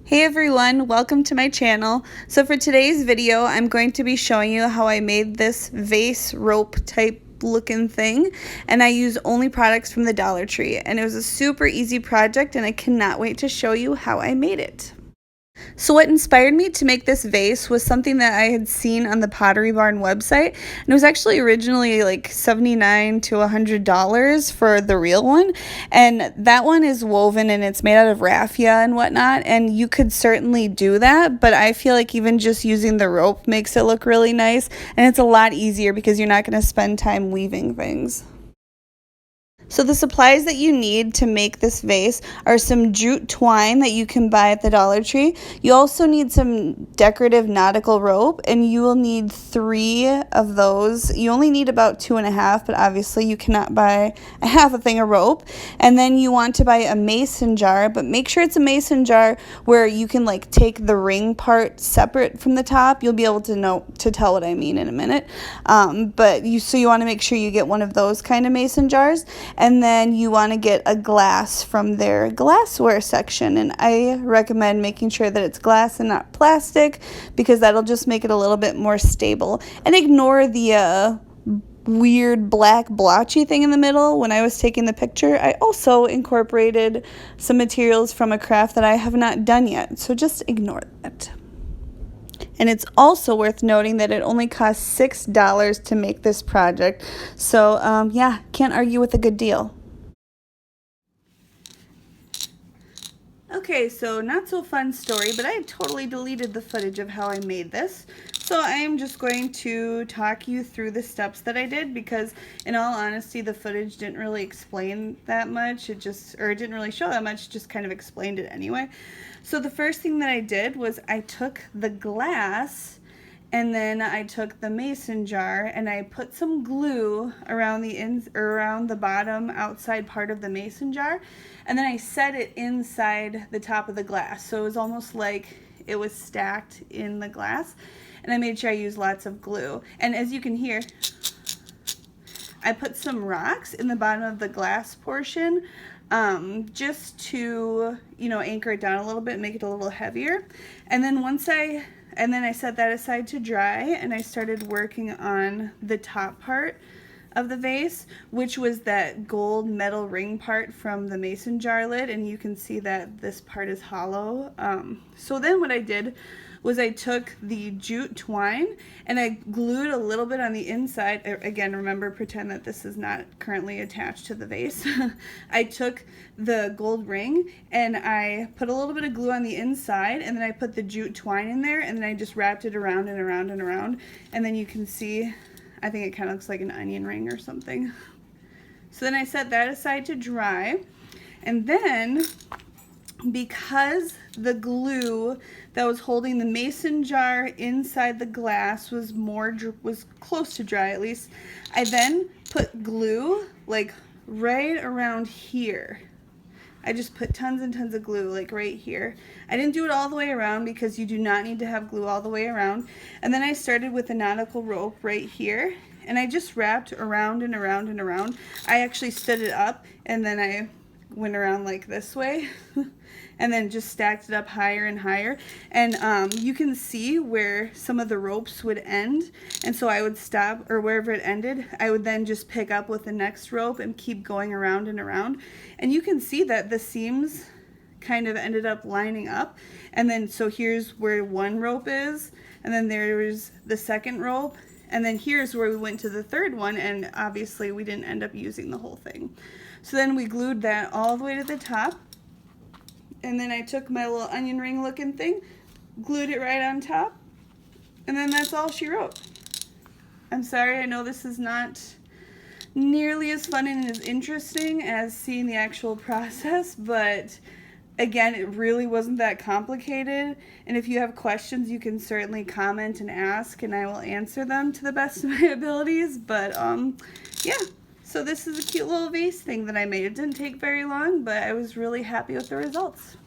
Hey everyone, welcome to my channel. So for today's video, I'm going to be showing you how I made this vase rope type looking thing, and I use only products from the Dollar Tree, and it was a super easy project and I cannot wait to show you how I made it. So what inspired me to make this vase was something that I had seen on the Pottery Barn website, and it was actually originally like $79 to $100 for the real one, and that one is woven and it's made out of raffia and whatnot, and you could certainly do that, but I feel like even just using the rope makes it look really nice, and it's a lot easier because you're not going to spend time weaving things. So the supplies that you need to make this vase are some jute twine that you can buy at the Dollar Tree. You also need some decorative nautical rope, and you will need 3 of those. You only need about 2.5, but obviously you cannot buy a half a thing of rope. And then you want to buy a mason jar, but make sure it's a mason jar where you can like take the ring part separate from the top. You'll be able to tell what I mean in a minute. So you want to make sure you get one of those kind of mason jars. And then you want to get a glass from their glassware section. And I recommend making sure that it's glass and not plastic, because that'll just make it a little bit more stable. And ignore the weird black blotchy thing in the middle. When I was taking the picture, I also incorporated some materials from a craft that I have not done yet. So just ignore that. And it's also worth noting that it only costs $6 to make this project. So yeah, can't argue with a good deal. Okay, so not so fun story, but I totally deleted the footage of how I made this. So I am just going to talk you through the steps that I did, because in all honesty, the footage didn't really explain that much. It didn't really show that much, just kind of explained it anyway. So the first thing that I did was I took the glass, and then I took the mason jar and I put some glue around the bottom outside part of the mason jar, and then I set it inside the top of the glass, so it was almost like it was stacked in the glass. And I made sure I used lots of glue, and as you can hear, I put some rocks in the bottom of the glass portion, just to, anchor it down a little bit, make it a little heavier. And then I set that aside to dry, and I started working on the top part of the vase, which was that gold metal ring part from the mason jar lid, and you can see that this part is hollow. So then what I did was I took the jute twine and I glued a little bit on the inside. Again, remember, pretend that this is not currently attached to the vase. I took the gold ring and I put a little bit of glue on the inside, and then I put the jute twine in there, and then I just wrapped it around and around and around. And then you can see, I think it kind of looks like an onion ring or something. So then I set that aside to dry, and then because the glue that was holding the mason jar inside the glass was close to dry at least, I then put glue like right around here. I just put tons and tons of glue like right here. I didn't do it all the way around because you do not need to have glue all the way around. And then I started with the nautical rope right here, and I just wrapped around and around and around. I actually stood it up, and then I went around like this way and then just stacked it up higher and higher. And you can see where some of the ropes would end, and so I would stop, or wherever it ended, I would then just pick up with the next rope and keep going around and around. And you can see that the seams kind of ended up lining up, and then so here's where one rope is, and then there's the second rope, and then here's where we went to the third one, and obviously we didn't end up using the whole thing. So then we glued that all the way to the top, and then I took my little onion ring looking thing, glued it right on top, and then that's all she wrote. I'm sorry, I know this is not nearly as fun and as interesting as seeing the actual process, but again, it really wasn't that complicated, and if you have questions, you can certainly comment and ask, and I will answer them to the best of my abilities. But yeah, so this is a cute little vase thing that I made. It didn't take very long, but I was really happy with the results.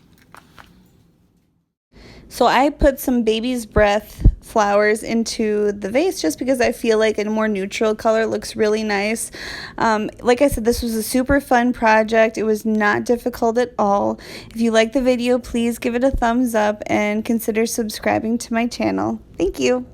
So I put some baby's breath flowers into the vase just because I feel like a more neutral color looks really nice. Like I said, this was a super fun project. It was not difficult at all. If you like the video, please give it a thumbs up and consider subscribing to my channel. Thank you.